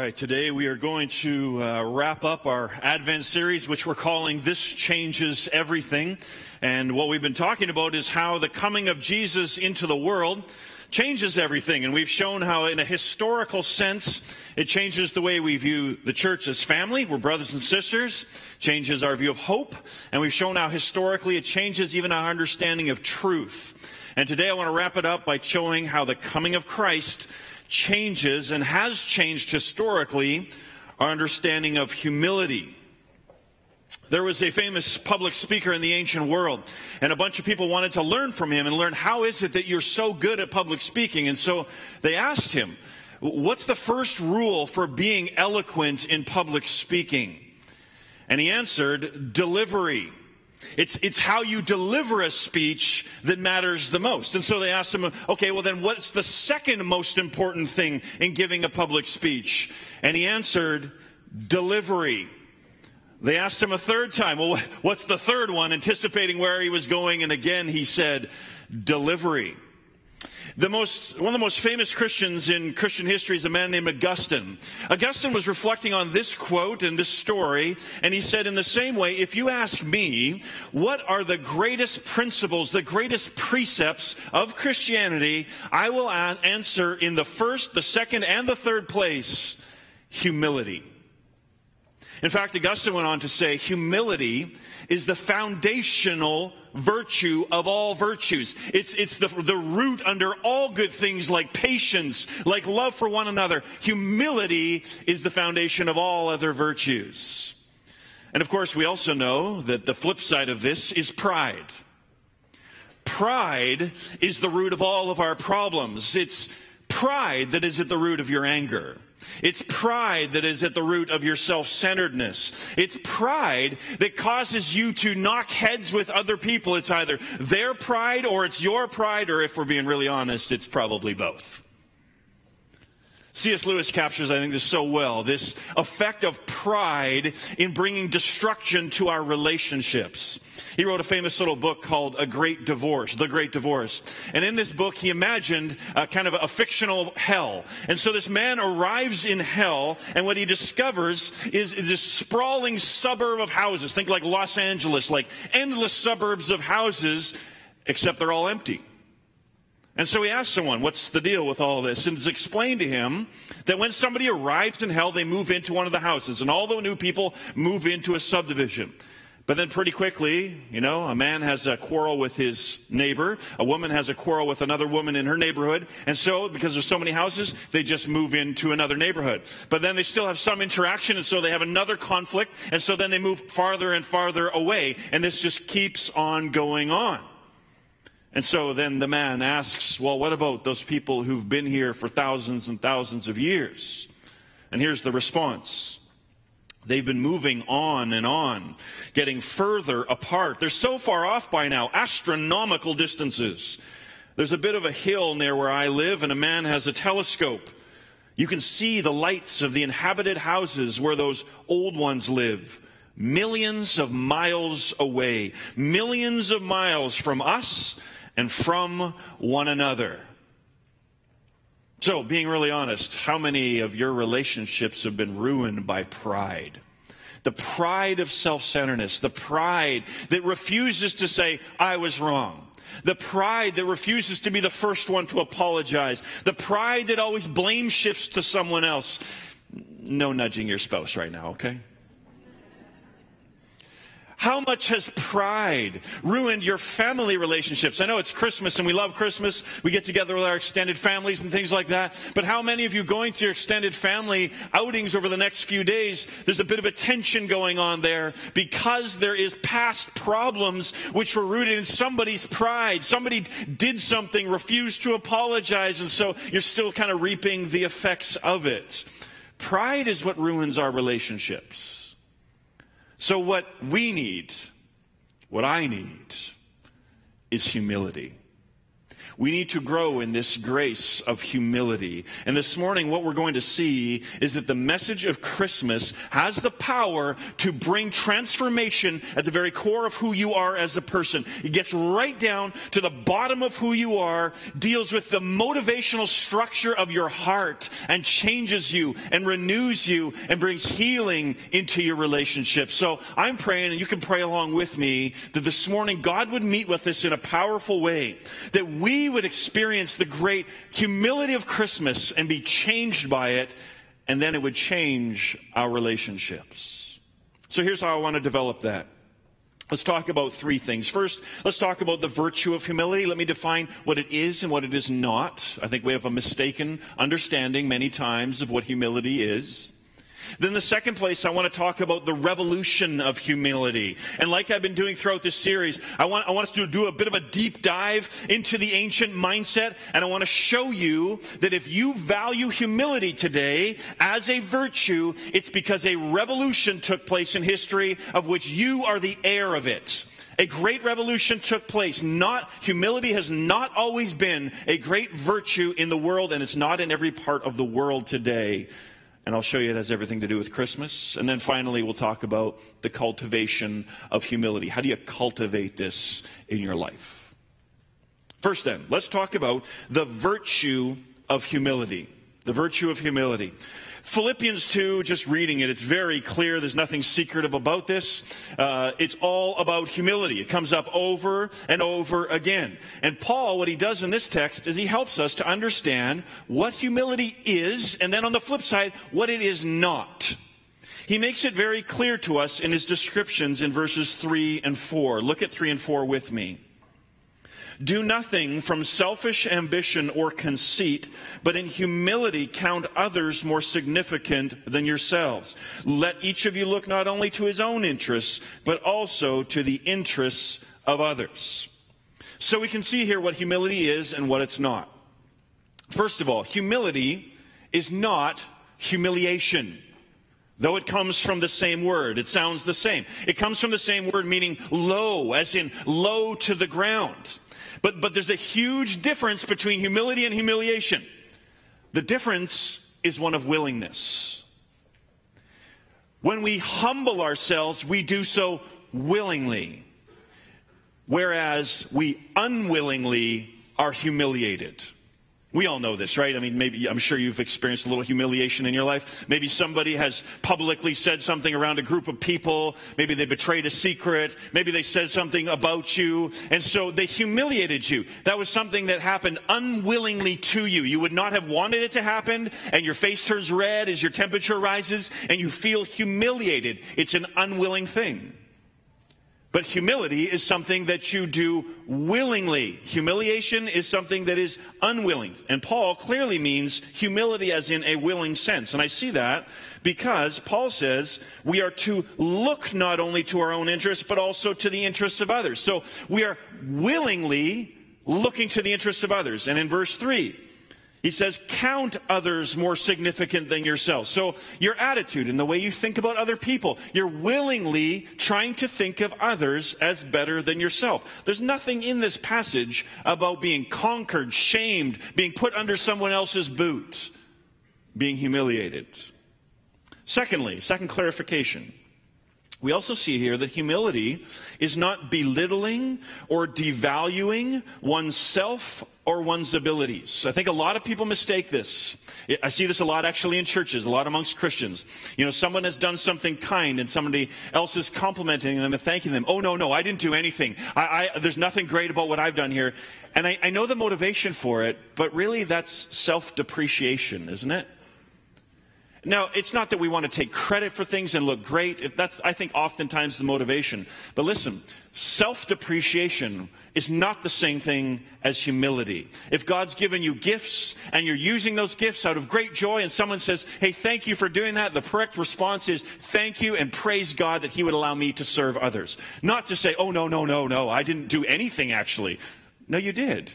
right, today we are going to wrap up our Advent series, which we're calling This Changes Everything. And what we've been talking about is how the coming of Jesus into the world changes everything. And we've shown how, in a historical sense, it changes the way we view the church as family. We're brothers and sisters. Changes our view of hope. And we've shown how historically it changes even our understanding of truth. And today I want to wrap it up by showing how the coming of Christ changes and has changed historically our understanding of humility. There was a famous public speaker in the ancient world, and a bunch of people wanted to learn from him and learn, how is it that you're so good at public speaking? And so they asked him, what's the first rule for being eloquent in public speaking? And he answered, delivery. It's how you deliver a speech that matters the most. And so they asked him, okay, well then what's the second most important thing in giving a public speech? And he answered, delivery. They asked him a third time, well, what's the third one? Anticipating where he was going, and again he said, delivery. One of the most famous Christians in Christian history is a man named Augustine. Augustine was reflecting on this quote and this story, and he said, in the same way, if you ask me, what are the greatest principles, the greatest precepts of Christianity, I will answer in the first, the second, and the third place, humility. In fact, Augustine went on to say, humility is the foundational virtue of all virtues. It's the root under all good things, like patience, like love for one another. Humility is the foundation of all other virtues. And of course, we also know that the flip side of this is pride. Pride is the root of all of our problems. It's pride that is at the root of your anger. It's pride that is at the root of your self-centeredness. It's pride that causes you to knock heads with other people. It's either their pride or it's your pride, or if we're being really honest, it's probably both. C.S. Lewis captures, I think, this so well, this effect of pride in bringing destruction to our relationships. He wrote a famous little book called The Great Divorce. And in this book, he imagined kind of a fictional hell. And so this man arrives in hell, and what he discovers is this sprawling suburb of houses. Think like Los Angeles, like endless suburbs of houses, except they're all empty. And so he asked someone, what's the deal with all this? And it's explained to him that when somebody arrives in hell, they move into one of the houses. And all the new people move into a subdivision. But then pretty quickly, a man has a quarrel with his neighbor. A woman has a quarrel with another woman in her neighborhood. And so, because there's so many houses, they just move into another neighborhood. But then they still have some interaction, and so they have another conflict. And so then they move farther and farther away. And this just keeps on going on. And so then the man asks, well, what about those people who've been here for thousands and thousands of years? And here's the response. They've been moving on, getting further apart. They're so far off by now, astronomical distances. There's a bit of a hill near where I live, and a man has a telescope. You can see the lights of the inhabited houses where those old ones live. Millions of miles away. Millions of miles from us and from one another. So, being really honest, how many of your relationships have been ruined by pride? The pride of self-centeredness, the pride that refuses to say, I was wrong. The pride that refuses to be the first one to apologize. The pride that always blame shifts to someone else. No nudging your spouse right now, okay? How much has pride ruined your family relationships? I know it's Christmas and we love Christmas. We get together with our extended families and things like that. But how many of you going to your extended family outings over the next few days, there's a bit of a tension going on there because there is past problems which were rooted in somebody's pride. Somebody did something, refused to apologize, and so you're still kind of reaping the effects of it. Pride is what ruins our relationships. So what we need, what I need, is humility. We need to grow in this grace of humility. And this morning, what we're going to see is that the message of Christmas has the power to bring transformation at the very core of who you are as a person. It gets right down to the bottom of who you are, deals with the motivational structure of your heart, and changes you and renews you and brings healing into your relationship. So I'm praying, and you can pray along with me, that this morning God would meet with us in a powerful way, that we would experience the great humility of Christmas and be changed by it, and then it would change our relationships. So here's how I want to develop that. Let's talk about three things. First, let's talk about the virtue of humility. Let me define what it is and what it is not. I think we have a mistaken understanding many times of what humility is. Then the second place, I want to talk about the revolution of humility. And like I've been doing throughout this series, I want us to do a bit of a deep dive into the ancient mindset. And I want to show you that if you value humility today as a virtue, it's because a revolution took place in history of which you are the heir of it. A great revolution took place. Humility has not always been a great virtue in the world, and it's not in every part of the world today. And I'll show you it has everything to do with Christmas. And then finally, we'll talk about the cultivation of humility. How do you cultivate this in your life? First then, let's talk about the virtue of humility. The virtue of humility. Philippians 2, just reading it, it's very clear. There's nothing secretive about this. It's all about humility. It comes up over and over again. And Paul, what he does in this text is he helps us to understand what humility is, and then on the flip side, what it is not. He makes it very clear to us in his descriptions in verses 3 and 4. Look at 3 and 4 with me. Do nothing from selfish ambition or conceit, but in humility count others more significant than yourselves. Let each of you look not only to his own interests, but also to the interests of others. So we can see here what humility is and what it's not. First of all, humility is not humiliation. Though it comes from the same word, it sounds the same. It comes from the same word meaning low, as in low to the ground. But there's a huge difference between humility and humiliation. The difference is one of willingness. When we humble ourselves, we do so willingly, whereas we unwillingly are humiliated. We all know this, right? I mean, I'm sure you've experienced a little humiliation in your life. Maybe somebody has publicly said something around a group of people. Maybe they betrayed a secret. Maybe they said something about you. And so they humiliated you. That was something that happened unwillingly to you. You would not have wanted it to happen, and your face turns red as your temperature rises, and you feel humiliated. It's an unwilling thing. But humility is something that you do willingly. Humiliation is something that is unwilling. And Paul clearly means humility as in a willing sense. And I see that because Paul says we are to look not only to our own interests, but also to the interests of others. So we are willingly looking to the interests of others. And in verse 3, he says, count others more significant than yourselves. So your attitude and the way you think about other people, you're willingly trying to think of others as better than yourself. There's nothing in this passage about being conquered, shamed, being put under someone else's boot, being humiliated. Secondly, second clarification. We also see here that humility is not belittling or devaluing oneself or one's abilities. I think a lot of people mistake this. I see this a lot actually in churches, a lot amongst Christians. You know, someone has done something kind and somebody else is complimenting them and thanking them. Oh, no, I didn't do anything. There's nothing great about what I've done here. And I know the motivation for it, but really that's self-depreciation, isn't it? Now, it's not that we want to take credit for things and look great. That's, I think, oftentimes the motivation. But listen, self-depreciation is not the same thing as humility. If God's given you gifts and you're using those gifts out of great joy and someone says, hey, thank you for doing that, the correct response is thank you and praise God that he would allow me to serve others. Not to say, oh, no, I didn't do anything actually. No, you did.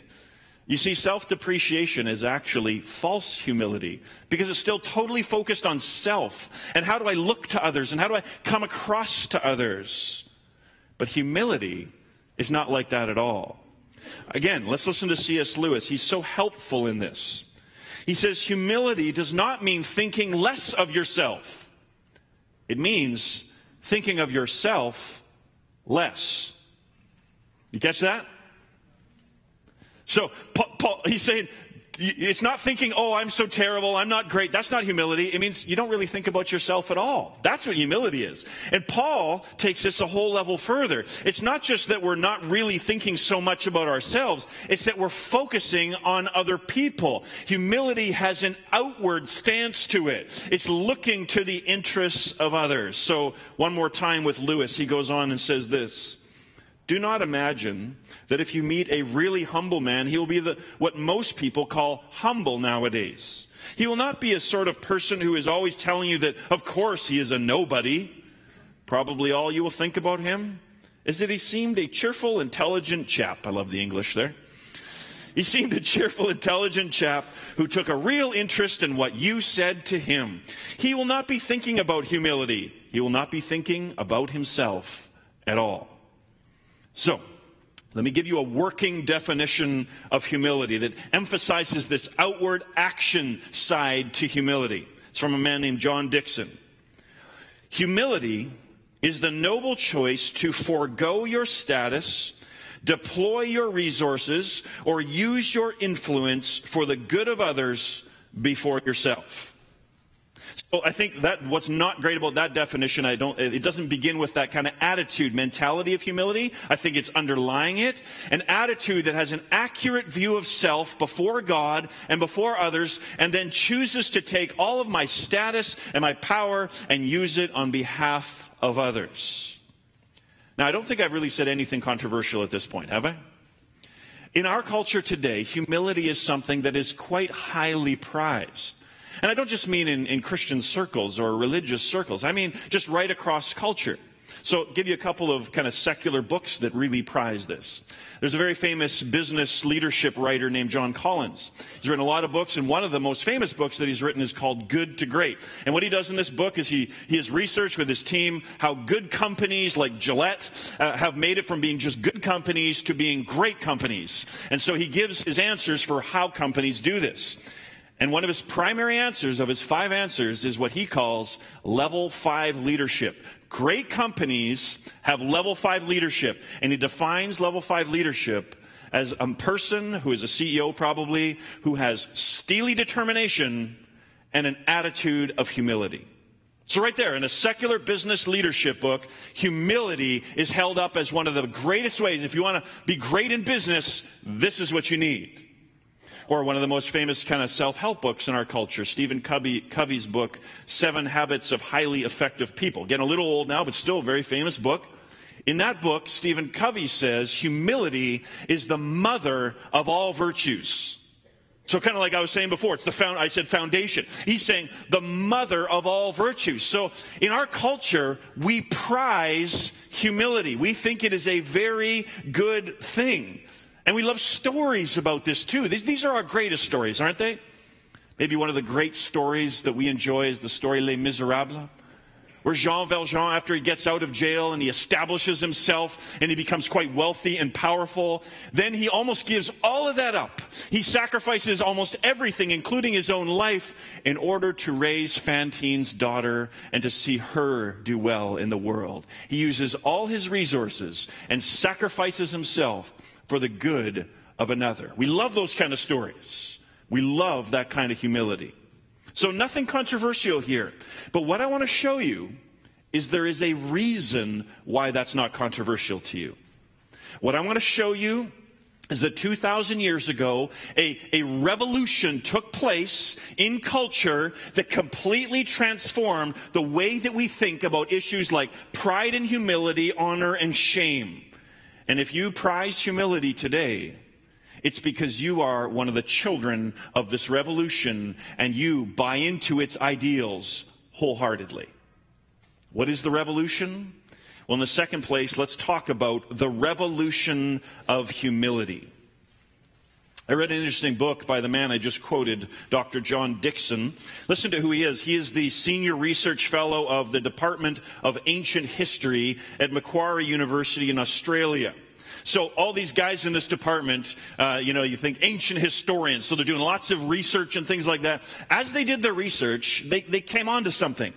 You see, self-depreciation is actually false humility because it's still totally focused on self. And how do I look to others? And how do I come across to others? But humility is not like that at all. again, let's listen to C.S. Lewis. He's so helpful in this. He says, humility does not mean thinking less of yourself. It means thinking of yourself less. You catch that? So Paul, he's saying, it's not thinking, oh, I'm so terrible, I'm not great. That's not humility. It means you don't really think about yourself at all. That's what humility is. And Paul takes this a whole level further. It's not just that we're not really thinking so much about ourselves. It's that we're focusing on other people. Humility has an outward stance to it. It's looking to the interests of others. So one more time with Lewis, he goes on and says this. Do not imagine that if you meet a really humble man, he will be what most people call humble nowadays. He will not be a sort of person who is always telling you that, of course, he is a nobody. Probably all you will think about him is that he seemed a cheerful, intelligent chap. I love the English there. He seemed a cheerful, intelligent chap who took a real interest in what you said to him. He will not be thinking about humility. He will not be thinking about himself at all. So, let me give you a working definition of humility that emphasizes this outward action side to humility. It's from a man named John Dickson. Humility is the noble choice to forego your status, deploy your resources, or use your influence for the good of others before yourself. So I think that what's not great about that definition, it doesn't begin with that kind of attitude, mentality of humility. I think it's underlying it. An attitude that has an accurate view of self before God and before others, and then chooses to take all of my status and my power and use it on behalf of others. Now, I don't think I've really said anything controversial at this point, have I? In our culture today, humility is something that is quite highly prized. And I don't just mean in Christian circles or religious circles. I mean just right across culture. So I'll give you a couple of kind of secular books that really prize this. There's a very famous business leadership writer named John Collins. He's written a lot of books, and one of the most famous books that he's written is called Good to Great. And what he does in this book is he has researched with his team how good companies like Gillette have made it from being just good companies to being great companies. And so he gives his answers for how companies do this. And one of his primary answers, of his 5 answers, is what he calls level 5 leadership. Great companies have level 5 leadership. And he defines level 5 leadership as a person who is a CEO probably, who has steely determination and an attitude of humility. So right there, in a secular business leadership book, humility is held up as one of the greatest ways. If you want to be great in business, this is what you need. Or one of the most famous kind of self-help books in our culture, Stephen Covey's book, 7 Habits of Highly Effective People. Getting a little old now, but still a very famous book. In that book, Stephen Covey says humility is the mother of all virtues. So kind of like I was saying before, I said foundation. He's saying the mother of all virtues. So in our culture, we prize humility. We think it is a very good thing. And we love stories about this too. These are our greatest stories, aren't they? Maybe one of the great stories that we enjoy is the story Les Miserables, where Jean Valjean, after he gets out of jail and he establishes himself and he becomes quite wealthy and powerful, then he almost gives all of that up. He sacrifices almost everything, including his own life, in order to raise Fantine's daughter and to see her do well in the world. He uses all his resources and sacrifices himself for the good of another. We love those kind of stories. We love that kind of humility. So nothing controversial here. But what I want to show you is there is a reason why that's not controversial to you. What I want to show you is that 2,000 years ago, a revolution took place in culture that completely transformed the way that we think about issues like pride and humility, honor and shame. And if you prize humility today, it's because you are one of the children of this revolution and you buy into its ideals wholeheartedly. What is the revolution? Well, in the second place, let's talk about the revolution of humility. I read an interesting book by the man I just quoted, Dr. John Dickson. Listen to who he is. He is the Senior Research Fellow of the Department of Ancient History at Macquarie University in Australia. So all these guys in this department, you think ancient historians, so they're doing lots of research and things like that. As they did their research, they came on to something.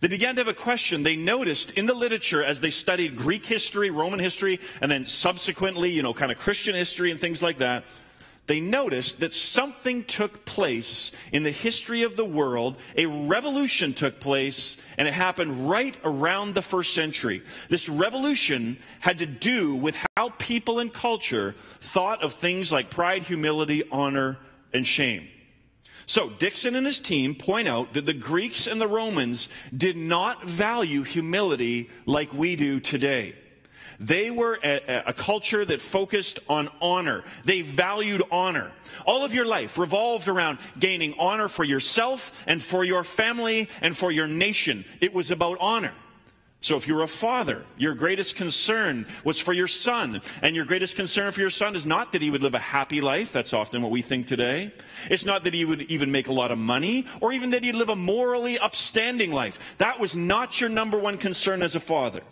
They began to have a question. They noticed in the literature as they studied Greek history, Roman history, and then subsequently, kind of Christian history and things like that, they noticed that something took place in the history of the world. A revolution took place, and it happened right around the first century. This revolution had to do with how people and culture thought of things like pride, humility, honor, and shame. So Dixon and his team point out that the Greeks and the Romans did not value humility like we do today. They were a culture that focused on honor. They valued honor. All of your life revolved around gaining honor for yourself and for your family and for your nation. It was about honor. So if you're a father, your greatest concern was for your son. And your greatest concern for your son is not that he would live a happy life. That's often what we think today. It's not that he would even make a lot of money or even that he'd live a morally upstanding life. That was not your number one concern as a father.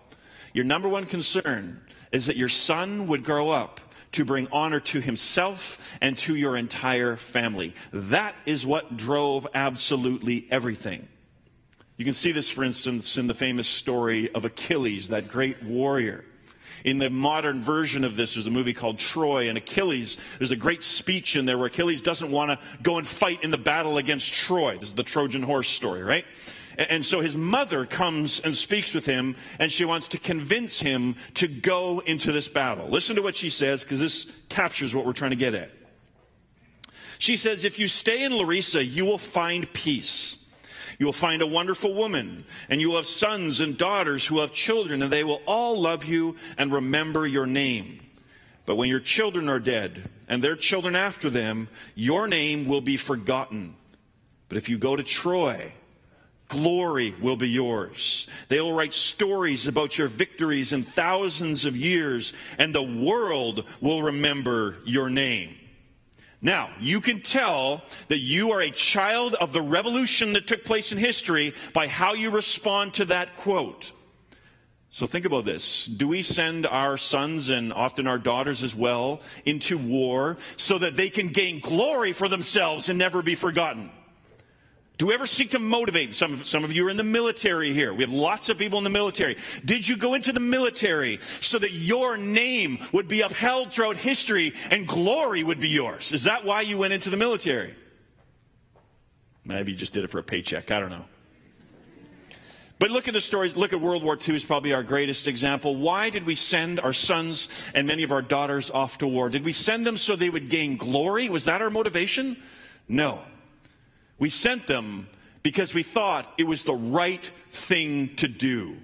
Your number one concern is that your son would grow up to bring honor to himself and to your entire family. That is what drove absolutely everything. You can see this, for instance, in the famous story of Achilles, that great warrior. In the modern version of this, there's a movie called Troy, and Achilles, there's a great speech in there where Achilles doesn't want to go and fight in the battle against Troy. This is the Trojan horse story, right? And so his mother comes and speaks with him, and she wants to convince him to go into this battle. Listen to what she says, because this captures what we're trying to get at. She says, "If you stay in Larissa, you will find peace. You will find a wonderful woman, and you will have sons and daughters who have children, and they will all love you and remember your name. But when your children are dead, and their children after them, your name will be forgotten. But if you go to Troy, glory will be yours. They will write stories about your victories in thousands of years, and the world will remember your name." Now, you can tell that you are a child of the revolution that took place in history by how you respond to that quote. So think about this. Do we send our sons and often our daughters as well into war so that they can gain glory for themselves and never be forgotten? Do we ever seek to motivate? Some of you are in the military here. We have lots of people in the military. Did you go into the military so that your name would be upheld throughout history and glory would be yours? Is that why you went into the military? Maybe you just did it for a paycheck. I don't know. But look at the stories. Look at World War II is probably our greatest example. Why did we send our sons and many of our daughters off to war? Did we send them so they would gain glory? Was that our motivation? No. We sent them because we thought it was the right thing to do.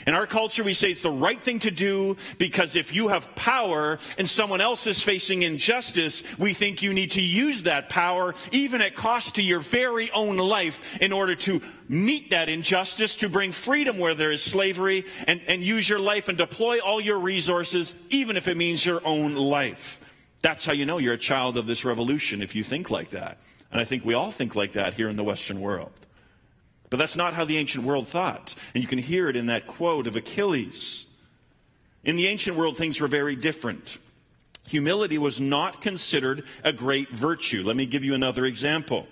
In our culture, we say it's the right thing to do because if you have power and someone else is facing injustice, we think you need to use that power, even at cost to your very own life, in order to meet that injustice, to bring freedom where there is slavery, and use your life and deploy all your resources, even if it means your own life. That's how you know you're a child of this revolution, if you think like that. And I think we all think like that here in the Western world. But that's not how the ancient world thought. And you can hear it in that quote of Achilles. In the ancient world, things were very different. Humility was not considered a great virtue. Let me give you another example.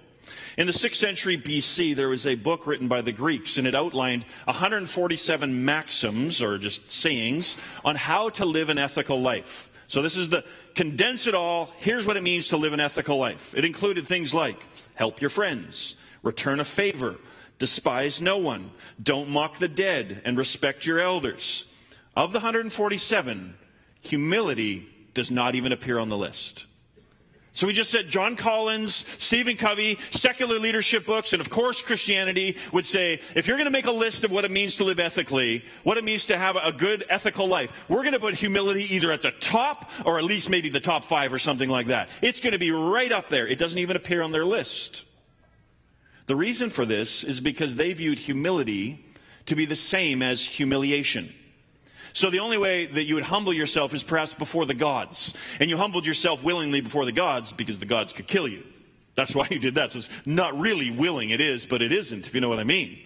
In the 6th century BC, there was a book written by the Greeks, and it outlined 147 maxims, or just sayings, on how to live an ethical life. So this is the condense it all. Here's what it means to live an ethical life. It included things like help your friends, return a favor, despise no one, don't mock the dead, and respect your elders. Of the 147, humility does not even appear on the list. So we just said John Collins, Stephen Covey, secular leadership books, and of course Christianity would say, if you're going to make a list of what it means to live ethically, what it means to have a good ethical life, we're going to put humility either at the top or at least maybe the top 5 or something like that. It's going to be right up there. It doesn't even appear on their list. The reason for this is because they viewed humility to be the same as humiliation. So the only way that you would humble yourself is perhaps before the gods. And you humbled yourself willingly before the gods because the gods could kill you. That's why you did that. So it's not really willing. It is, but it isn't, if you know what I mean.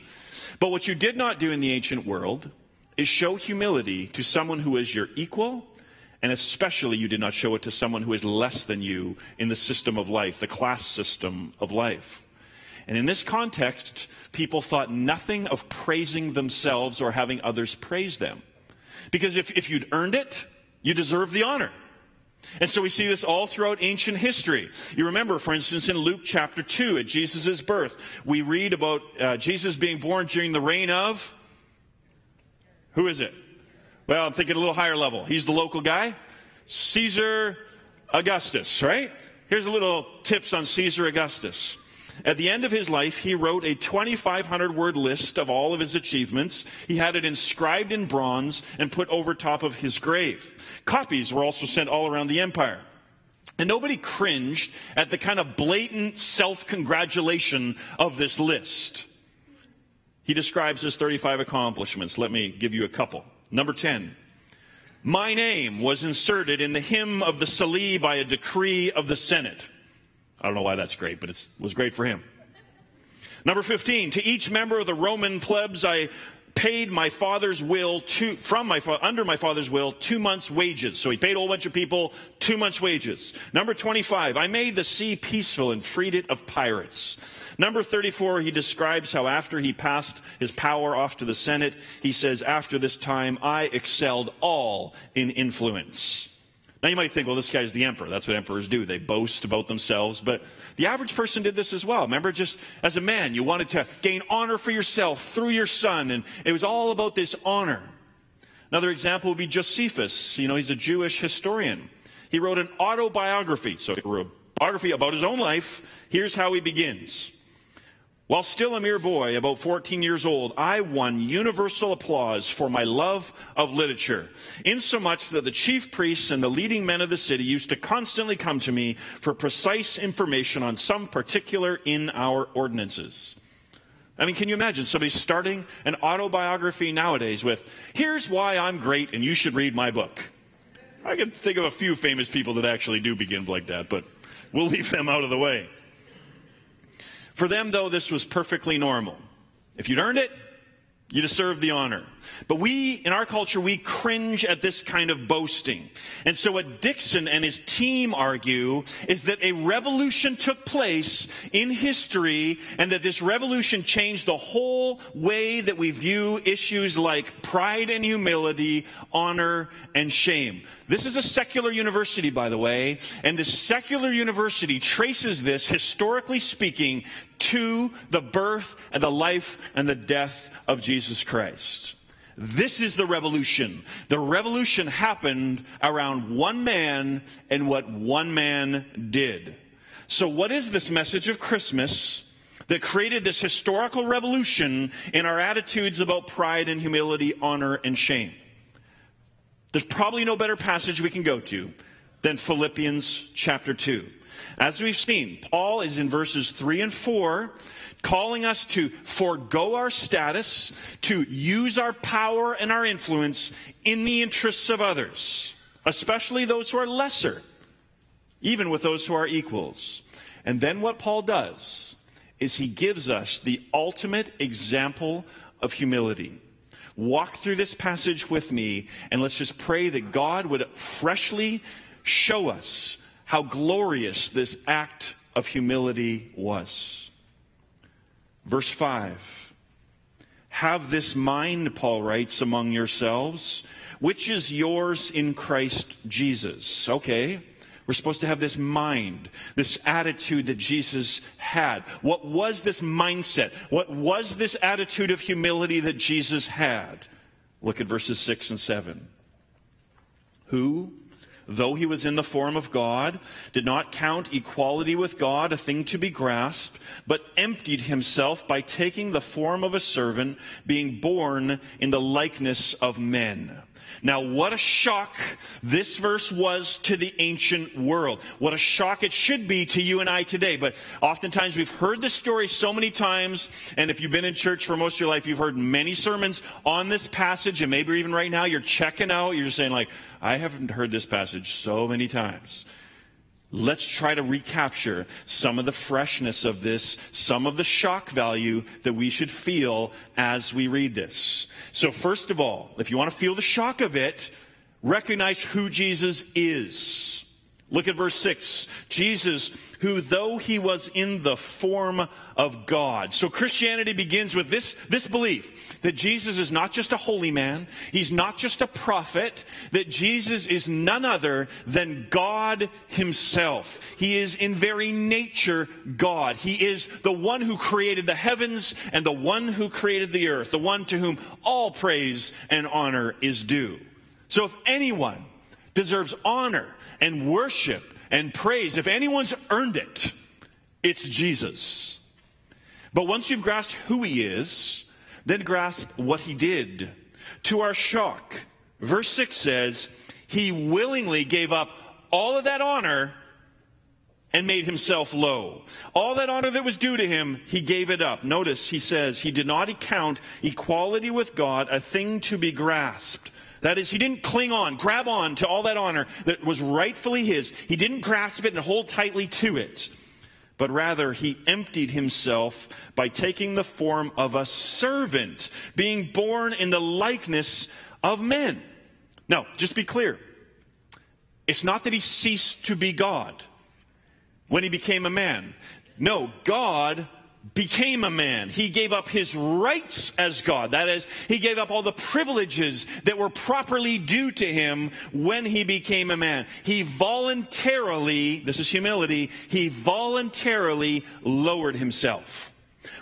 But what you did not do in the ancient world is show humility to someone who is your equal And especially you did not show it to someone who is less than you in the system of life, the class system of life. And in this context, people thought nothing of praising themselves or having others praise them. Because if you'd earned it, you deserve the honor. And so we see this all throughout ancient history. You remember, for instance, in Luke chapter 2, at Jesus' birth, we read about Jesus being born during the reign of, who is it? Well, I'm thinking a little higher level. He's the local guy. Caesar Augustus, right? Here's a little tips on Caesar Augustus. At the end of his life, he wrote a 2,500-word list of all of his achievements. He had it inscribed in bronze and put over top of his grave. Copies were also sent all around the empire. And nobody cringed at the kind of blatant self-congratulation of this list. He describes his 35 accomplishments. Let me give you a couple. Number 10. My name was inserted in the hymn of the Salii by a decree of the Senate. I don't know why that's great, but it was great for him. Number 15, to each member of the Roman plebs, I paid my father's will under my father's will 2 months' wages. So he paid a whole bunch of people 2 months' wages. Number 25, I made the sea peaceful and freed it of pirates. Number 34, he describes how after he passed his power off to the Senate, he says, after this time, I excelled all in influence. Now you might think, well, this guy's the emperor. That's what emperors do. They boast about themselves. But the average person did this as well. Remember, just as a man, you wanted to gain honor for yourself through your son. And it was all about this honor. Another example would be Josephus. You know, he's a Jewish historian. He wrote an autobiography. So he wrote a biography about his own life. Here's how he begins. While still a mere boy, about 14 years old, I won universal applause for my love of literature, insomuch that the chief priests and the leading men of the city used to constantly come to me for precise information on some particular in our ordinances. I mean, can you imagine somebody starting an autobiography nowadays with, here's why I'm great and you should read my book? I can think of a few famous people that actually do begin like that, but we'll leave them out of the way. For them, though, this was perfectly normal. If you'd earned it, you deserved the honor. But we, in our culture, we cringe at this kind of boasting. And so what Dixon and his team argue is that a revolution took place in history, and that this revolution changed the whole way that we view issues like pride and humility, honor and shame. This is a secular university, by the way, and the secular university traces this, historically speaking, to the birth and the life and the death of Jesus Christ. This is the revolution. The revolution happened around one man and what one man did. So what is this message of Christmas that created this historical revolution in our attitudes about pride and humility, honor and shame? There's probably no better passage we can go to than Philippians chapter 2. As we've seen, Paul is in verses 3 and 4 calling us to forego our status, to use our power and our influence in the interests of others, especially those who are lesser, even with those who are equals. And then what Paul does is he gives us the ultimate example of humility. Walk through this passage with me, and let's just pray that God would freshly show us how glorious this act of humility was. Verse 5. Have this mind, Paul writes, among yourselves, which is yours in Christ Jesus. Okay, we're supposed to have this mind, this attitude that Jesus had. What was this mindset? What was this attitude of humility that Jesus had? Look at verses 6 and 7. Who, though he was in the form of God, did not count equality with God a thing to be grasped, but emptied himself by taking the form of a servant, being born in the likeness of men. Now, what a shock this verse was to the ancient world. What a shock it should be to you and I today. But oftentimes we've heard this story so many times, and if you've been in church for most of your life, you've heard many sermons on this passage, and maybe even right now you're checking out, you're just saying like, I haven't heard this passage so many times. Let's try to recapture some of the freshness of this, some of the shock value that we should feel as we read this. So first of all, if you want to feel the shock of it, recognize who Jesus is. Look at verse 6. Jesus, who though he was in the form of God. So Christianity begins with this belief that Jesus is not just a holy man. He's not just a prophet. That Jesus is none other than God himself. He is in very nature God. He is the one who created the heavens and the one who created the earth. The one to whom all praise and honor is due. So if anyone deserves honor and worship and praise, if anyone's earned it, it's Jesus. But once you've grasped who he is, then grasp what he did. To our shock, verse 6 says, he willingly gave up all of that honor and made himself low. All that honor that was due to him, he gave it up. Notice he says, he did not account equality with God a thing to be grasped. That is, he didn't cling on, grab on to all that honor that was rightfully his. He didn't grasp it and hold tightly to it. But rather, he emptied himself by taking the form of a servant, being born in the likeness of men. Now, just be clear. It's not that he ceased to be God when he became a man. No, God became a man. He gave up his rights as God. That is, he gave up all the privileges that were properly due to him when he became a man. He voluntarily, this is humility, he voluntarily lowered himself.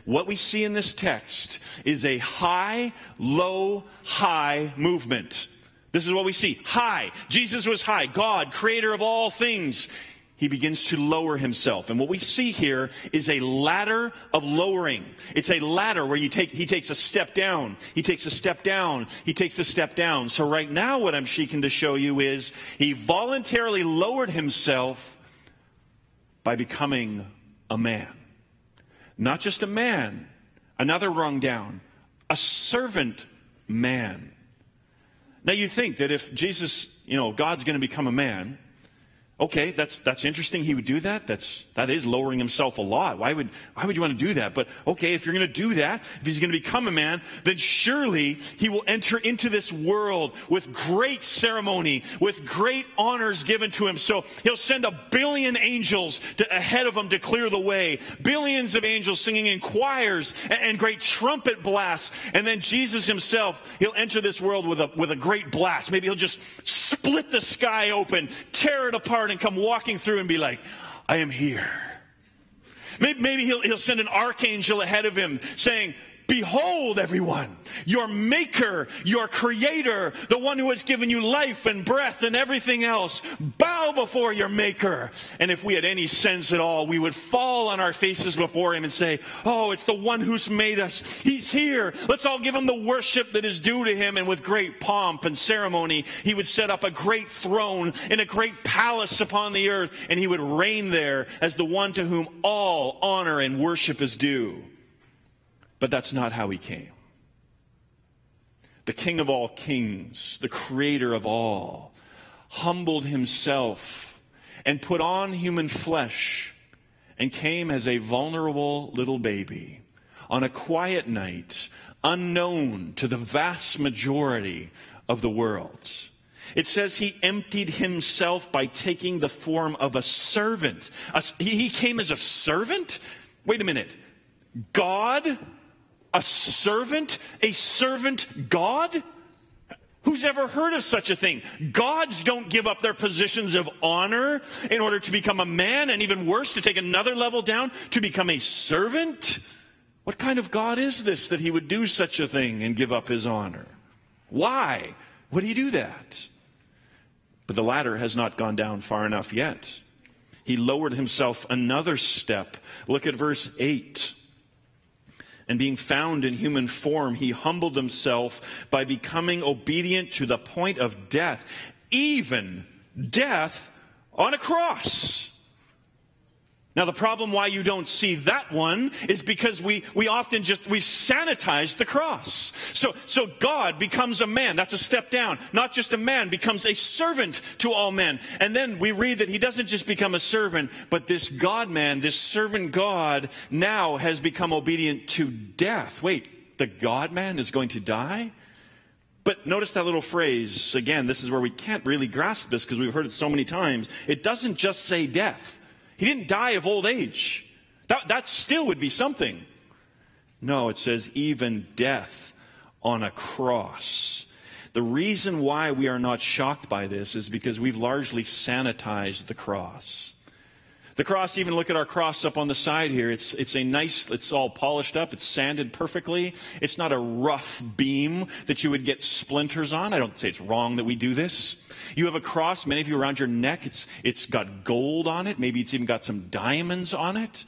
What we see in this text is a high, low, high movement. This is what we see. High. Jesus was high. God, creator of all things. He begins to lower himself. And what we see here is a ladder of lowering. It's a ladder where he takes a step down. He takes a step down. He takes a step down. So right now what I'm seeking to show you is he voluntarily lowered himself by becoming a man. Not just a man, another rung down, a servant man. Now you think that if Jesus, God's going to become a man, okay, that's interesting. He would do that. That is lowering himself a lot. Why would you want to do that? But okay, if you're going to do that, if he's going to become a man, then surely he will enter into this world with great ceremony, with great honors given to him. So he'll send 1 billion angels ahead of him to clear the way. Billions of angels singing in choirs and great trumpet blasts. And then Jesus himself, he'll enter this world with a great blast. Maybe he'll just split the sky open, tear it apart, and come walking through and be like, I am here. Maybe he'll send an archangel ahead of him saying, behold, everyone, your maker, your creator, the one who has given you life and breath and everything else. Bow before your maker. And if we had any sense at all, we would fall on our faces before him and say, oh, it's the one who's made us. He's here. Let's all give him the worship that is due to him. And with great pomp and ceremony, he would set up a great throne in a great palace upon the earth. And he would reign there as the one to whom all honor and worship is due. But that's not how he came. The King of all kings, the creator of all, humbled himself and put on human flesh and came as a vulnerable little baby on a quiet night, unknown to the vast majority of the world. It says he emptied himself by taking the form of a servant. He came as a servant? Wait a minute. God? A servant God? Who's ever heard of such a thing? Gods don't give up their positions of honor in order to become a man, and even worse, to take another level down, to become a servant? What kind of God is this that he would do such a thing and give up his honor? Why would he do that? But the ladder has not gone down far enough yet. He lowered himself another step. Look at verse 8. And being found in human form, he humbled himself by becoming obedient to the point of death, even death on a cross. Now, the problem why you don't see that one is because we often we've sanitized the cross. So God becomes a man. That's a step down. Not just a man, becomes a servant to all men. And then we read that he doesn't just become a servant, but this God-man, this servant God, now has become obedient to death. Wait, the God-man is going to die? But notice that little phrase. Again, this is where we can't really grasp this because we've heard it so many times. It doesn't just say death. He didn't die of old age. That still would be something. No, it says even death on a cross. The reason why we are not shocked by this is because we've largely sanitized the cross. The cross, even look at our cross up on the side here. It's all polished up. It's sanded perfectly. It's not a rough beam that you would get splinters on. I don't say it's wrong that we do this. You have a cross, many of you around your neck. It's got gold on it. Maybe it's even got some diamonds on it.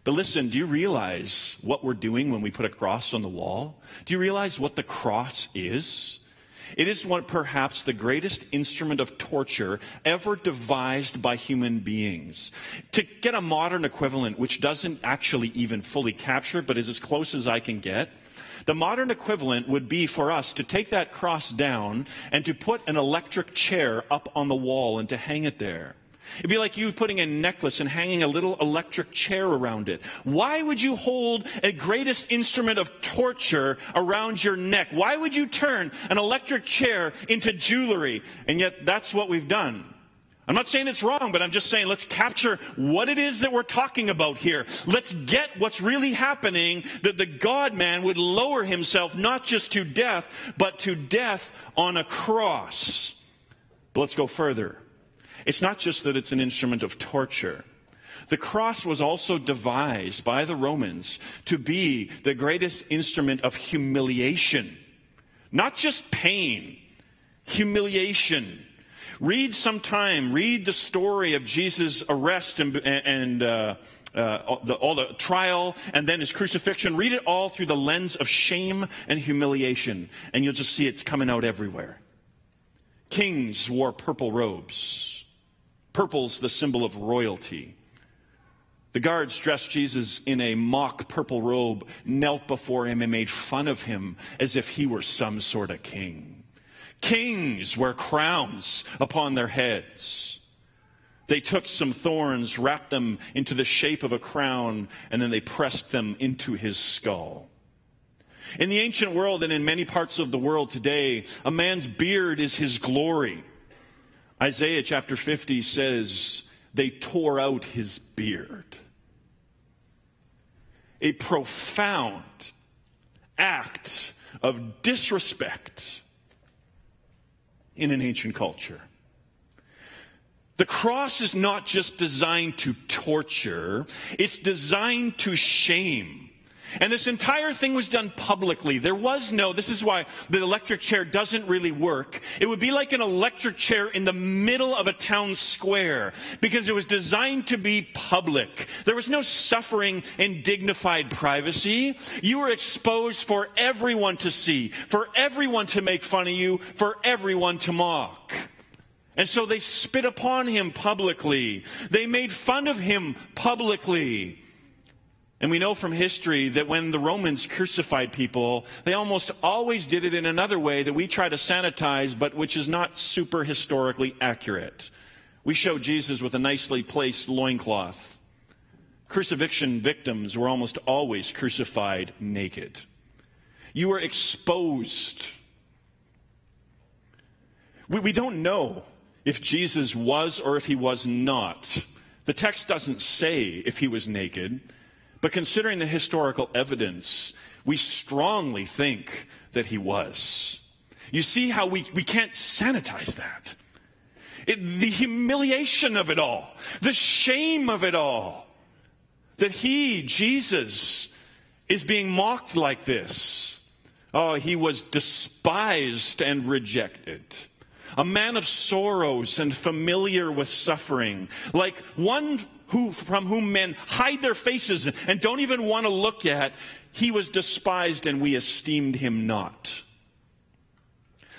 But listen, do you realize what we're doing when we put a cross on the wall? Do you realize what the cross is? It is perhaps the greatest instrument of torture ever devised by human beings. To get a modern equivalent, which doesn't actually even fully capture, but is as close as I can get, the modern equivalent would be for us to take that cross down and to put an electric chair up on the wall and to hang it there. It'd be like you putting a necklace and hanging a little electric chair around it. Why would you hold a greatest instrument of torture around your neck? Why would you turn an electric chair into jewelry? And yet that's what we've done. I'm not saying it's wrong, but I'm just saying let's capture what it is that we're talking about here. Let's get what's really happening, that the God-man would lower himself not just to death, but to death on a cross. But let's go further. It's not just that it's an instrument of torture. The cross was also devised by the Romans to be the greatest instrument of humiliation. Not just pain, humiliation. Read the story of Jesus' arrest and all the trial and then his crucifixion. Read it all through the lens of shame and humiliation, and you'll just see it's coming out everywhere. Kings wore purple robes. Purple's the symbol of royalty. The guards dressed Jesus in a mock purple robe, knelt before him and made fun of him as if he were some sort of king. Kings wear crowns upon their heads. They took some thorns, wrapped them into the shape of a crown, and then they pressed them into his skull. In the ancient world and in many parts of the world today, a man's beard is his glory. Isaiah chapter 50 says, they tore out his beard. A profound act of disrespect in an ancient culture. The cross is not just designed to torture, it's designed to shame. And this entire thing was done publicly. This is why the electric chair doesn't really work. It would be like an electric chair in the middle of a town square because it was designed to be public. There was no suffering in dignified privacy. You were exposed for everyone to see, for everyone to make fun of you, for everyone to mock. And so they spit upon him publicly. They made fun of him publicly. And we know from history that when the Romans crucified people, they almost always did it in another way that we try to sanitize, but which is not super historically accurate. We show Jesus with a nicely placed loincloth. Crucifixion victims were almost always crucified naked. You were exposed. We don't know if Jesus was or if he was not. The text doesn't say if he was naked. But considering the historical evidence, we strongly think that he was. You see how we can't sanitize that. The humiliation of it all, the shame of it all, that he, Jesus, is being mocked like this. Oh, he was despised and rejected. A man of sorrows and familiar with suffering, like one from whom men hide their faces and don't even want to look at. He was despised and we esteemed him not.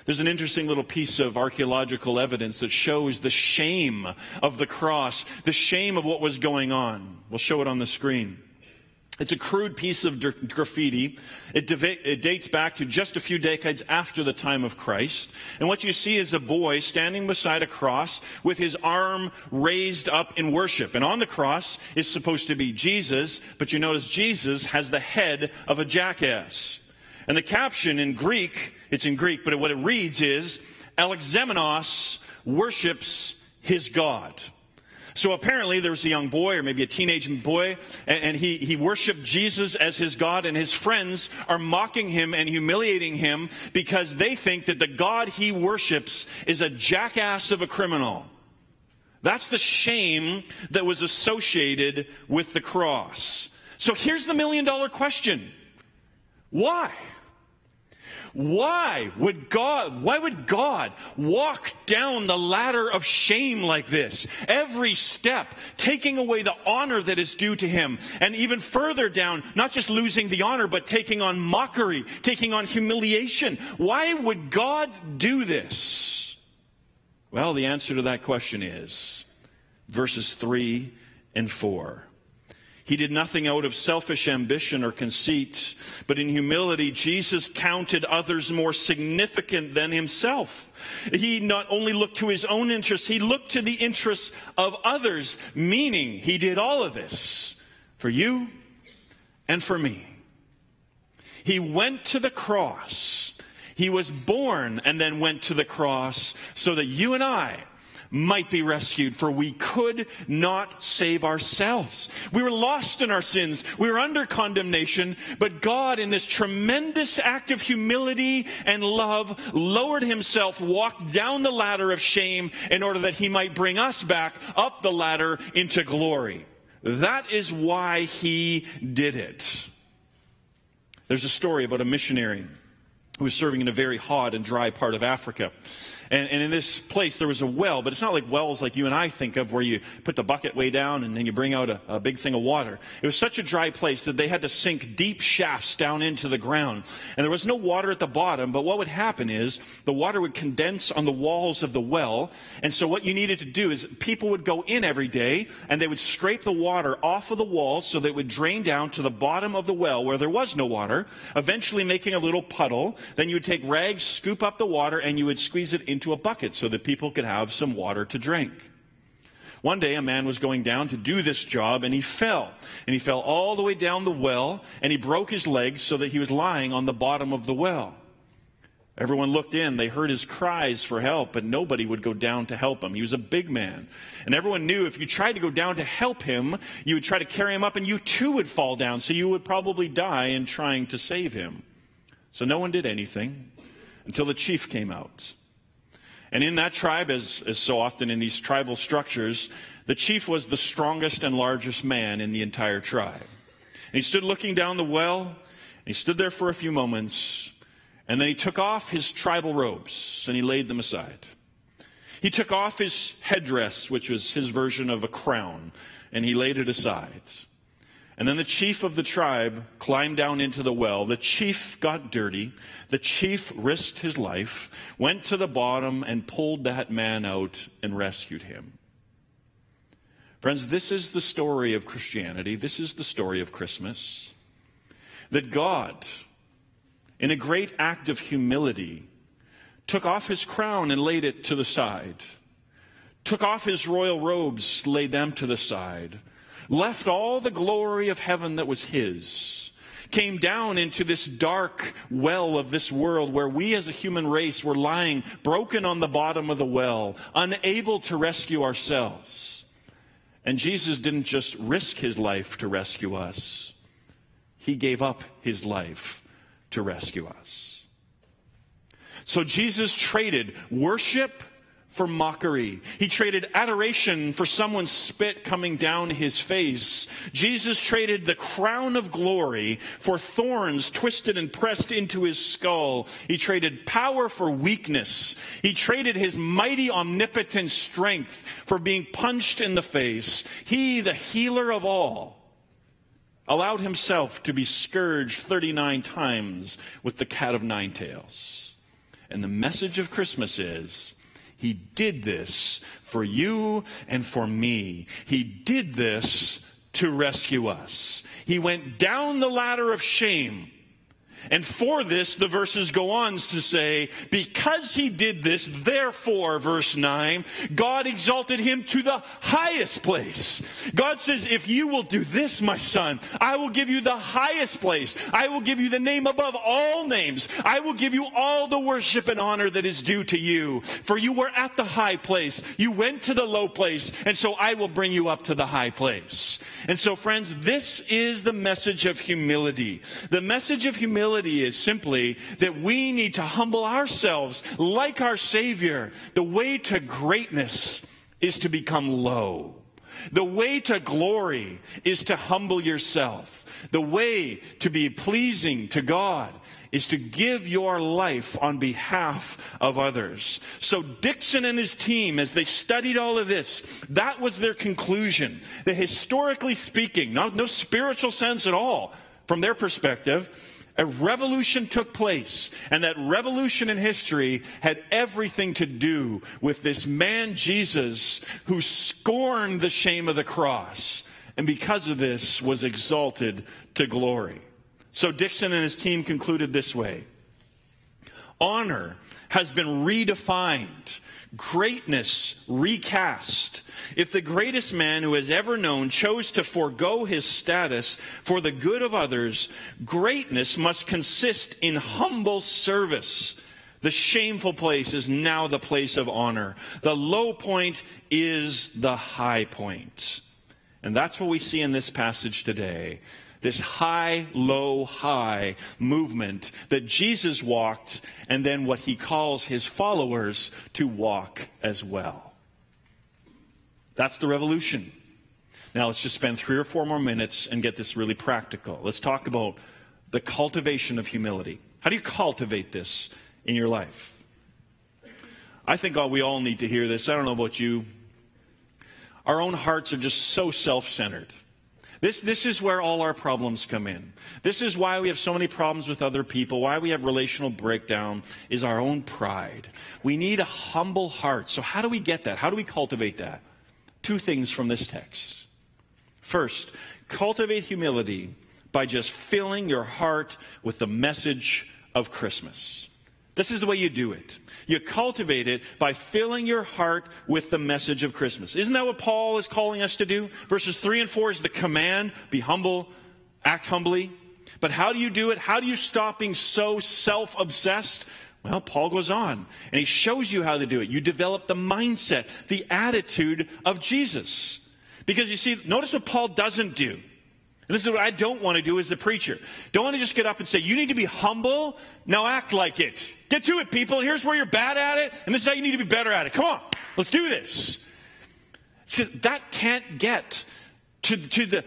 There's an interesting little piece of archaeological evidence that shows the shame of the cross, the shame of what was going on. We'll show it on the screen. It's a crude piece of graffiti. It dates back to just a few decades after the time of Christ. And what you see is a boy standing beside a cross with his arm raised up in worship. And on the cross is supposed to be Jesus, but you notice Jesus has the head of a jackass. And the caption in Greek It's in Greek, but what it reads is, Alexamenos worships his God. So apparently there was a young boy, or maybe a teenage boy, and he worshiped Jesus as his God, and his friends are mocking him and humiliating him because they think that the God he worships is a jackass of a criminal. That's the shame that was associated with the cross. So here's the million-dollar question. Why? Why would God walk down the ladder of shame like this? Every step, taking away the honor that is due to him. And even further down, not just losing the honor, but taking on mockery, taking on humiliation. Why would God do this? Well, the answer to that question is verses 3 and 4. He did nothing out of selfish ambition or conceit, but in humility, Jesus counted others more significant than himself. He not only looked to his own interests, he looked to the interests of others, meaning he did all of this for you and for me. He went to the cross. He was born and then went to the cross so that you and I might be rescued, for we could not save ourselves. We were lost in our sins. We were under condemnation, but God, in this tremendous act of humility and love, lowered himself, walked down the ladder of shame in order that he might bring us back up the ladder into glory. That is why he did it. There's a story about a missionary who was serving in a very hot and dry part of Africa. And in this place, there was a well, but it's not like wells like you and I think of, where you put the bucket way down and then you bring out a big thing of water. It was such a dry place that they had to sink deep shafts down into the ground. And there was no water at the bottom, but what would happen is the water would condense on the walls of the well. And so what you needed to do is people would go in every day and they would scrape the water off of the walls so that it would drain down to the bottom of the well where there was no water, eventually making a little puddle. Then you would take rags, scoop up the water, and you would squeeze it into a bucket so that people could have some water to drink. One day a man was going down to do this job, and he fell. And he fell all the way down the well, and he broke his legs so that he was lying on the bottom of the well. Everyone looked in. They heard his cries for help, but nobody would go down to help him. He was a big man. And everyone knew if you tried to go down to help him, you would try to carry him up, and you too would fall down, so you would probably die in trying to save him. So no one did anything until the chief came out. And in that tribe, as so often in these tribal structures, the chief was the strongest and largest man in the entire tribe. And he stood looking down the well, and he stood there for a few moments, and then he took off his tribal robes, and he laid them aside. He took off his headdress, which was his version of a crown, and he laid it aside. And then the chief of the tribe climbed down into the well. The chief got dirty. The chief risked his life, went to the bottom, and pulled that man out and rescued him. Friends, this is the story of Christianity. This is the story of Christmas. That God, in a great act of humility, took off his crown and laid it to the side. Took off his royal robes, laid them to the side. Left all the glory of heaven that was his, came down into this dark well of this world where we as a human race were lying broken on the bottom of the well, unable to rescue ourselves. And Jesus didn't just risk his life to rescue us. He gave up his life to rescue us. So Jesus traded worship for mockery. He traded adoration for someone's spit coming down his face. Jesus traded the crown of glory for thorns twisted and pressed into his skull. He traded power for weakness. He traded his mighty omnipotent strength for being punched in the face. He, the healer of all, allowed himself to be scourged 39 times with the cat of nine tails. And the message of Christmas is, he did this for you and for me. He did this to rescue us. He went down the ladder of shame And for this, the verses go on to say, because he did this, therefore, verse 9, God exalted him to the highest place. God says, if you will do this, my son, I will give you the highest place. I will give you the name above all names. I will give you all the worship and honor that is due to you. For you were at the high place. You went to the low place. And so I will bring you up to the high place. And so, friends, this is the message of humility. The message of humility is simply that we need to humble ourselves like our Savior. The way to greatness is to become low. The way to glory is to humble yourself. The way to be pleasing to God is to give your life on behalf of others. So Dixon and his team, as they studied all of this, that was their conclusion. That historically speaking, no spiritual sense at all from their perspective, a revolution took place, and that revolution in history had everything to do with this man Jesus who scorned the shame of the cross, and because of this was exalted to glory. So Dixon and his team concluded this way: honor has been redefined, greatness recast. If the greatest man who has ever known chose to forego his status for the good of others, greatness must consist in humble service. The shameful place is now the place of honor. The low point is the high point. And that's what we see in this passage today. This high, low, high movement that Jesus walked, and then what he calls his followers to walk as well. That's the revolution. Now let's just spend 3 or 4 more minutes and get this really practical. Let's talk about the cultivation of humility. How do you cultivate this in your life? I think we all need to hear this. I don't know about you. Our own hearts are just so self-centered. This is where all our problems come in. This is why we have so many problems with other people, why we have relational breakdown, is our own pride. We need a humble heart. So how do we get that? How do we cultivate that? 2 things from this text. First, cultivate humility by just filling your heart with the message of Christmas. This is the way you do it. You cultivate it by filling your heart with the message of Christmas. Isn't that what Paul is calling us to do? Verses 3 and 4 is the command: be humble, act humbly. But how do you do it? How do you stop being so self-obsessed? Well, Paul goes on, and he shows you how to do it. You develop the mindset, the attitude of Jesus. Because you see, notice what Paul doesn't do. And this is what I don't want to do as the preacher. Don't want to just get up and say, you need to be humble, now act like it. Get to it, people. Here's where you're bad at it, and this is how you need to be better at it. Come on, let's do this. It's because that can't get to the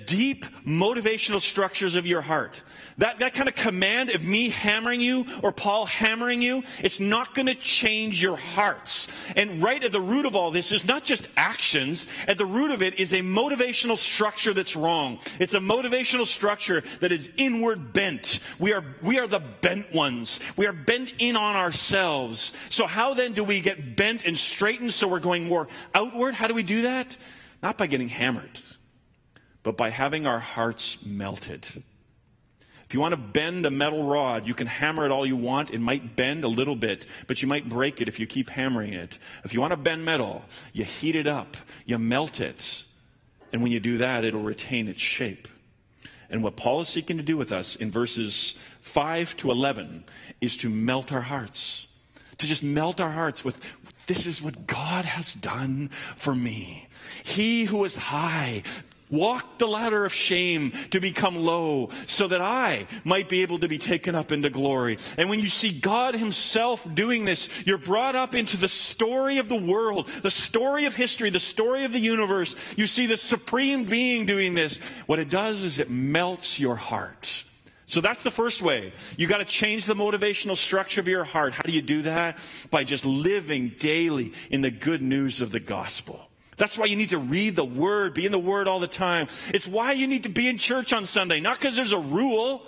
deep motivational structures of your heart. That kind of command of me hammering you or Paul hammering you, it's not going to change your hearts. And right at the root of all this is not just actions. At the root of it is a motivational structure that's wrong. It's a motivational structure that is inward bent. We are the bent ones. We are bent in on ourselves. So how then do we get bent and straightened so we're going more outward? How do we do that? Not by getting hammered, but by having our hearts melted. If you want to bend a metal rod, you can hammer it all you want. It might bend a little bit, but you might break it if you keep hammering it. If you want to bend metal, you heat it up, you melt it, and when you do that, it'll retain its shape. And what Paul is seeking to do with us in verses 5 to 11 is to melt our hearts. To just melt our hearts with, this is what God has done for me. He who is high walked the ladder of shame to become low so that I might be able to be taken up into glory. And when you see God himself doing this, you're brought up into the story of the world, the story of history, the story of the universe. You see the supreme being doing this. What it does is it melts your heart. So that's the first way. You got to change the motivational structure of your heart. How do you do that? By just living daily in the good news of the gospel. That's why you need to read the Word, be in the Word all the time. It's why you need to be in church on Sunday. Not because there's a rule,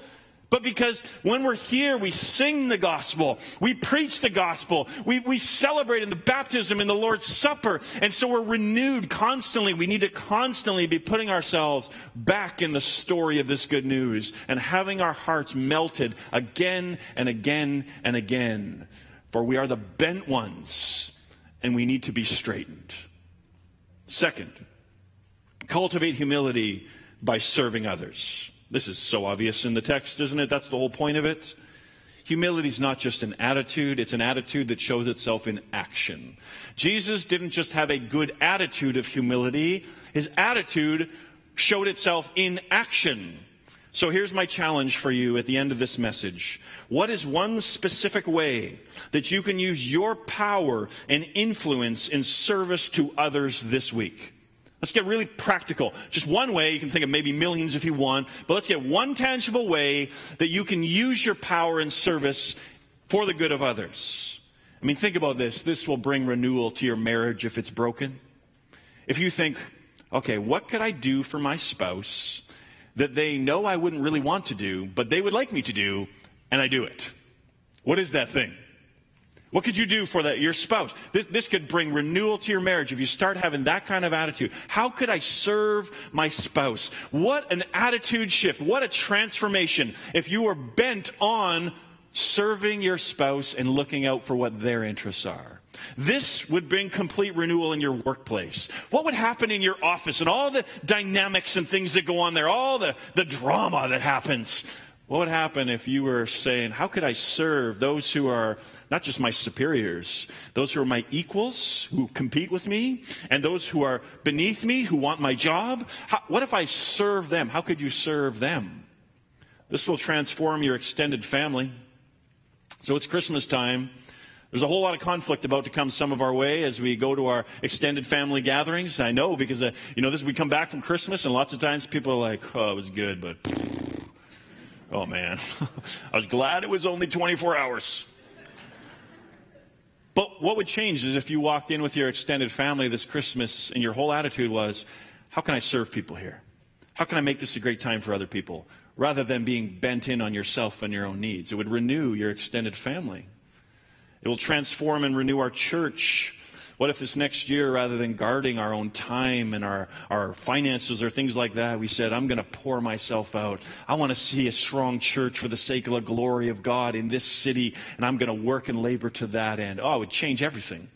but because when we're here, we sing the gospel, we preach the gospel, we celebrate in the baptism, in the Lord's Supper, and so we're renewed constantly. We need to constantly be putting ourselves back in the story of this good news and having our hearts melted again and again and again. For we are the bent ones, and we need to be straightened. Second, cultivate humility by serving others. This is so obvious in the text, isn't it? That's the whole point of it. Humility is not just an attitude. It's an attitude that shows itself in action. Jesus didn't just have a good attitude of humility. His attitude showed itself in action. So here's my challenge for you at the end of this message. What is one specific way that you can use your power and influence in service to others this week? Let's get really practical. Just one way. You can think of maybe millions if you want, but let's get one tangible way that you can use your power and service for the good of others. I mean, think about this. This will bring renewal to your marriage if it's broken. If you think, okay, what could I do for my spouse that they know I wouldn't really want to do, but they would like me to do, and I do it? What is that thing? What could you do for your spouse? This could bring renewal to your marriage if you start having that kind of attitude. How could I serve my spouse? What an attitude shift. What a transformation if you were bent on serving your spouse and looking out for what their interests are. This would bring complete renewal in your workplace. What would happen in your office and all the dynamics and things that go on there, all the drama that happens? What would happen if you were saying, how could I serve those who are not just my superiors, those who are my equals, who compete with me, and those who are beneath me, who want my job? What if I serve them? How could you serve them? This will transform your extended family. So it's Christmas time. There's a whole lot of conflict about to come some of our way as we go to our extended family gatherings. I know because, we come back from Christmas and lots of times people are like, oh, it was good, but oh man, I was glad it was only 24 hours. But what would change is if you walked in with your extended family this Christmas and your whole attitude was, how can I serve people here? How can I make this a great time for other people? Rather than being bent in on yourself and your own needs. It would renew your extended family. It will transform and renew our church. What if this next year, rather than guarding our own time and our finances or things like that, we said, I'm going to pour myself out. I want to see a strong church for the sake of the glory of God in this city, and I'm going to work and labor to that end. Oh, it would change everything.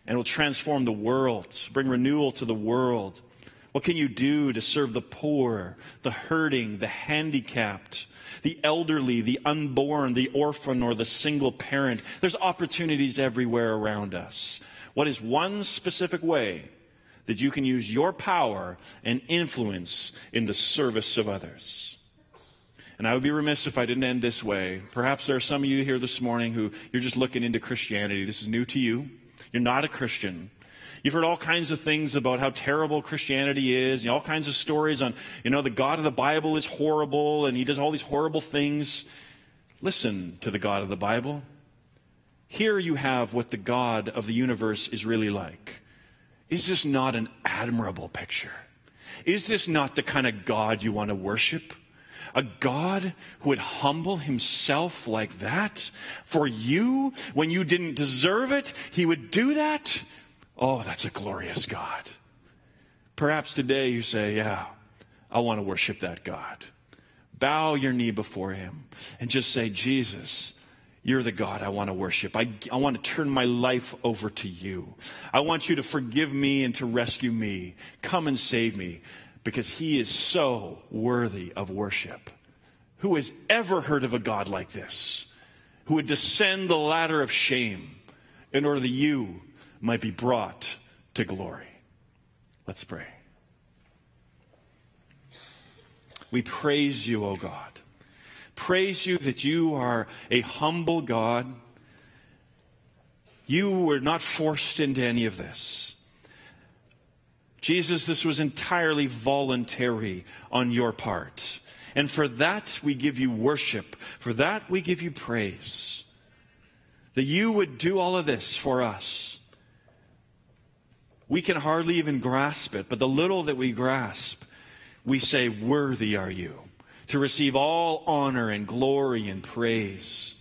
And it will transform the world, bring renewal to the world. What can you do to serve the poor, the hurting, the handicapped, the elderly, the unborn, the orphan, or the single parent? There's opportunities everywhere around us. What is one specific way that you can use your power and influence in the service of others? And I would be remiss if I didn't end this way. Perhaps there are some of you here this morning who you're just looking into Christianity. This is new to you. You're not a Christian. You've heard all kinds of things about how terrible Christianity is, all kinds of stories on, the God of the Bible is horrible and he does all these horrible things. Listen to the God of the Bible. Here you have what the God of the universe is really like. Is this not an admirable picture? Is this not the kind of God you want to worship? A God who would humble himself like that for you when you didn't deserve it? He would do that? Oh, that's a glorious God. Perhaps today you say, yeah, I want to worship that God. Bow your knee before him and just say, Jesus, you're the God I want to worship. I want to turn my life over to you. I want you to forgive me and to rescue me. Come and save me, because he is so worthy of worship. Who has ever heard of a God like this, who would descend the ladder of shame in order that you might be brought to glory? Let's pray. We praise you, O God. Praise you that you are a humble God. You were not forced into any of this. Jesus, this was entirely voluntary on your part. And for that we give you worship. For that we give you praise. That you would do all of this for us. We can hardly even grasp it, but the little that we grasp, we say, worthy are you. to receive all honor and glory and praise.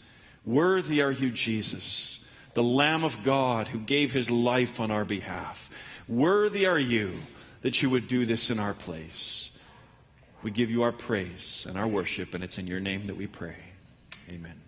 Worthy are you, Jesus, the Lamb of God who gave his life on our behalf. Worthy are you that you would do this in our place. We give you our praise and our worship, and it's in your name that we pray. Amen.